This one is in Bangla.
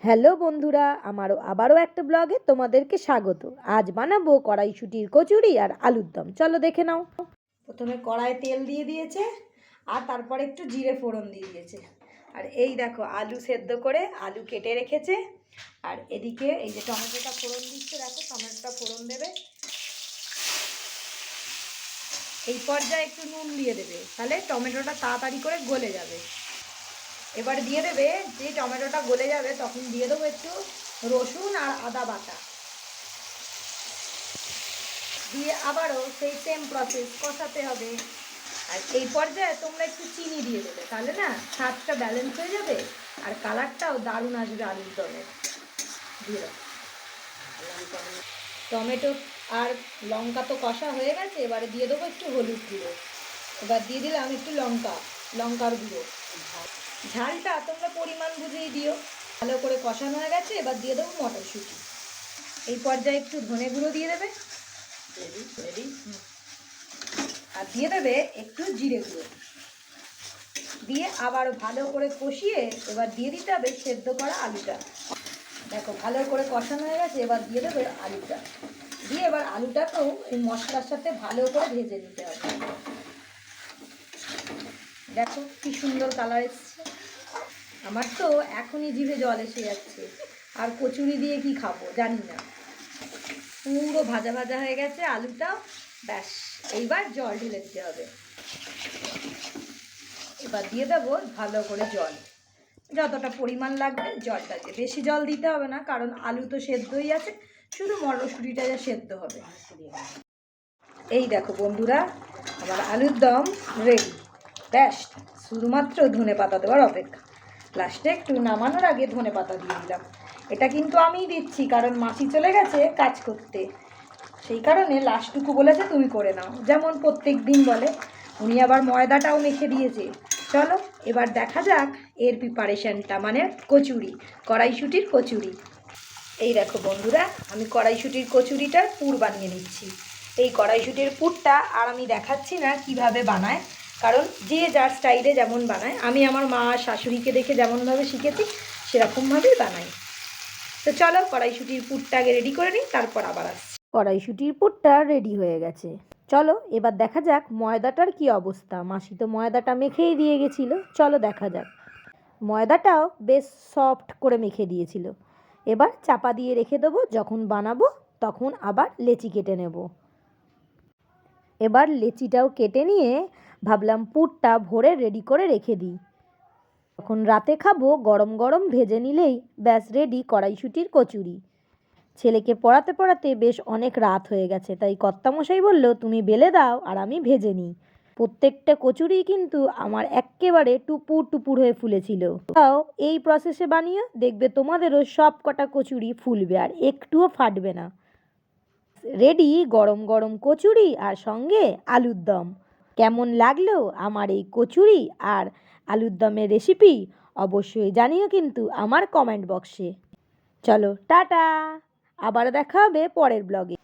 হ্যালো বন্ধুরা, আবারও একটা ব্লগে তোমাদেরকে স্বাগত। আজ বানাবো কড়াইশুঁটির কচুরি আর আলুর দম। চলো দেখে নাও। প্রথমে কড়াইয়ে তেল দিয়ে দিয়েছে আর তারপরে একটু জিরে ফোড়ন দিয়ে দিয়েছে। আর এই দেখো আলু সেদ্ধ করে আলু কেটে রেখেছে। আর এদিকে এই যে টমেটোটা ফোড়ন দিচ্ছে, দেখো টমেটোটা ফোড়ন দেবে। এই পর্যায়ে একটু নুন দিয়ে দেবে, তাহলে টমেটোটা তাড়াতাড়ি করে গলে যাবে। এবার দিয়ে দেবে, যে টমেটোটা গলে যাবে তখন দিয়ে দেবো একটু রসুন আর আদা বাটা, দিয়ে আবারও সেই সেম প্রসেস কষাতে হবে। আর এই পর্যায়ে তোমরা একটু চিনি দিয়ে দেবে, তাহলে না স্বাদটা ব্যালেন্স হয়ে যাবে আর কালারটাও দারুণ আসবে আলুর দমের। দিয়ে দেবো টমেটো আর লঙ্কা তো কষা হয়ে গেছে, এবারে দিয়ে দেবো একটু হলুদ গুঁড়ো। এবার দিয়ে দিলাম একটু লঙ্কার গুঁড়ো। ঝালটা তোমরা পরিমাণ বুঝেই দিও। ভালো করে কষানো হয়ে গেছে, এবার দিয়ে দেবো মটরশুঁটি। এই পর্যায়ে একটু ধনে গুঁড়ো দিয়ে দেবে, আর দিয়ে দেবে একটু জিরে গুঁড়ো। দিয়ে আবার ভালো করে কষিয়ে এবার দিয়ে দিতে হবে সেদ্ধ করা আলুটা। দেখো ভালো করে কষানো হয়ে গেছে, এবার দিয়ে দেবে আলুটা। দিয়ে এবার আলুটাকেও এই মশলার সাথে ভালো করে ভেজে নিতে হবে। দেখো কি সুন্দর কালার এসছে। আমার তো এখনই জিভে জল এসে যাচ্ছে। আর কচুরি দিয়ে কি খাবো জানি না। পুরো ভাজা ভাজা হয়ে গেছে আলুটাও। ব্যাস, এইবার জল ঢেলে দিতে হবে। এবার দিয়ে দেবো ভালো করে জল, যতটা পরিমাণ লাগবে জলটা দিয়ে। বেশি জল দিতে হবে না, কারণ আলু তো সেদ্ধই আছে, শুধু মটরশুঁটিটা যা সেদ্ধ হবে। এই দেখো বন্ধুরা, আমার আলুর দম রেডি। ব্যাস, শুধুমাত্র ধনেপাতা দেওয়ার অপেক্ষা। লাস্টে একটু নামানোর আগে ধনেপাতা দিয়ে দিলাম। এটা কিন্তু আমিই দিচ্ছি, কারণ মাসি চলে গেছে কাজ করতে, সেই কারণে লাস্টটুকু বলেছে তুমি করে নাও, যেমন প্রত্যেক দিন বলে। উনি আবার ময়দাটাও মেখে দিয়েছে। চলো এবার দেখা যাক এর প্রিপারেশানটা, মানে কচুরি, কড়াইশুঁটির কচুরি। এই দেখো বন্ধুরা, আমি কড়াইশুঁটির কচুরিটার পুর বানিয়ে নিচ্ছি। এই কড়াইশুঁটির পুরটা আর আমি দেখাচ্ছি না কিভাবে বানায়, কারণ যে যার স্টাইলে যেমন বানায়, আমি আমার মা শাশুড়িকে দেখে যেমনভাবে শিখেছি সেরকমভাবেই বানাই। তো চলো কড়াইশুঁটির পুরটা আগে রেডি করে নিই, তারপর আবার আসছি। কড়াইশুঁটির পুরটা রেডি হয়ে গেছে। চলো এবার দেখা যাক ময়দাটার কি অবস্থা। মাসি তো ময়দাটা মেখেই দিয়ে গেছিল, চলো দেখা যাক। ময়দাটাও বেশ সফট করে মেখে দিয়েছিল। এবার চাপা দিয়ে রেখে দেবো, যখন বানাবো তখন আবার লেচি কেটে নেব। এবার লেচিটাও কেটে নিয়ে ভাবলাম পুরটা ভরে রেডি করে রেখে দিই, তখন রাতে খাবো গরম গরম ভেজে নিলেই ব্যাস রেডি কড়াইশুঁটির কচুরি। ছেলেকে পড়াতে পড়াতে বেশ অনেক রাত হয়ে গেছে, তাই কর্তামশাই বলল তুমি বেলে দাও আর আমি ভেজে নিই। প্রত্যেকটা কচুরি কিন্তু আমার এক্কেবারে টুপুর টুপুর হয়ে ফুলেছিল। তাও এই প্রসেসে বানিয়ে দেখবে তোমাদেরও সব কটা কচুরি ফুলবে আর একটুও ফাটবে না। রেডি গরম গরম কচুরি আর সঙ্গে আলুর দম। কেমন লাগলো আমার এই কচুরি আর আলুর দমের রেসিপি অবশ্যই জানিও কিন্তু আমার কমেন্ট বক্সে। চলো টাটা, আবার দেখা হবে পরের ব্লগে।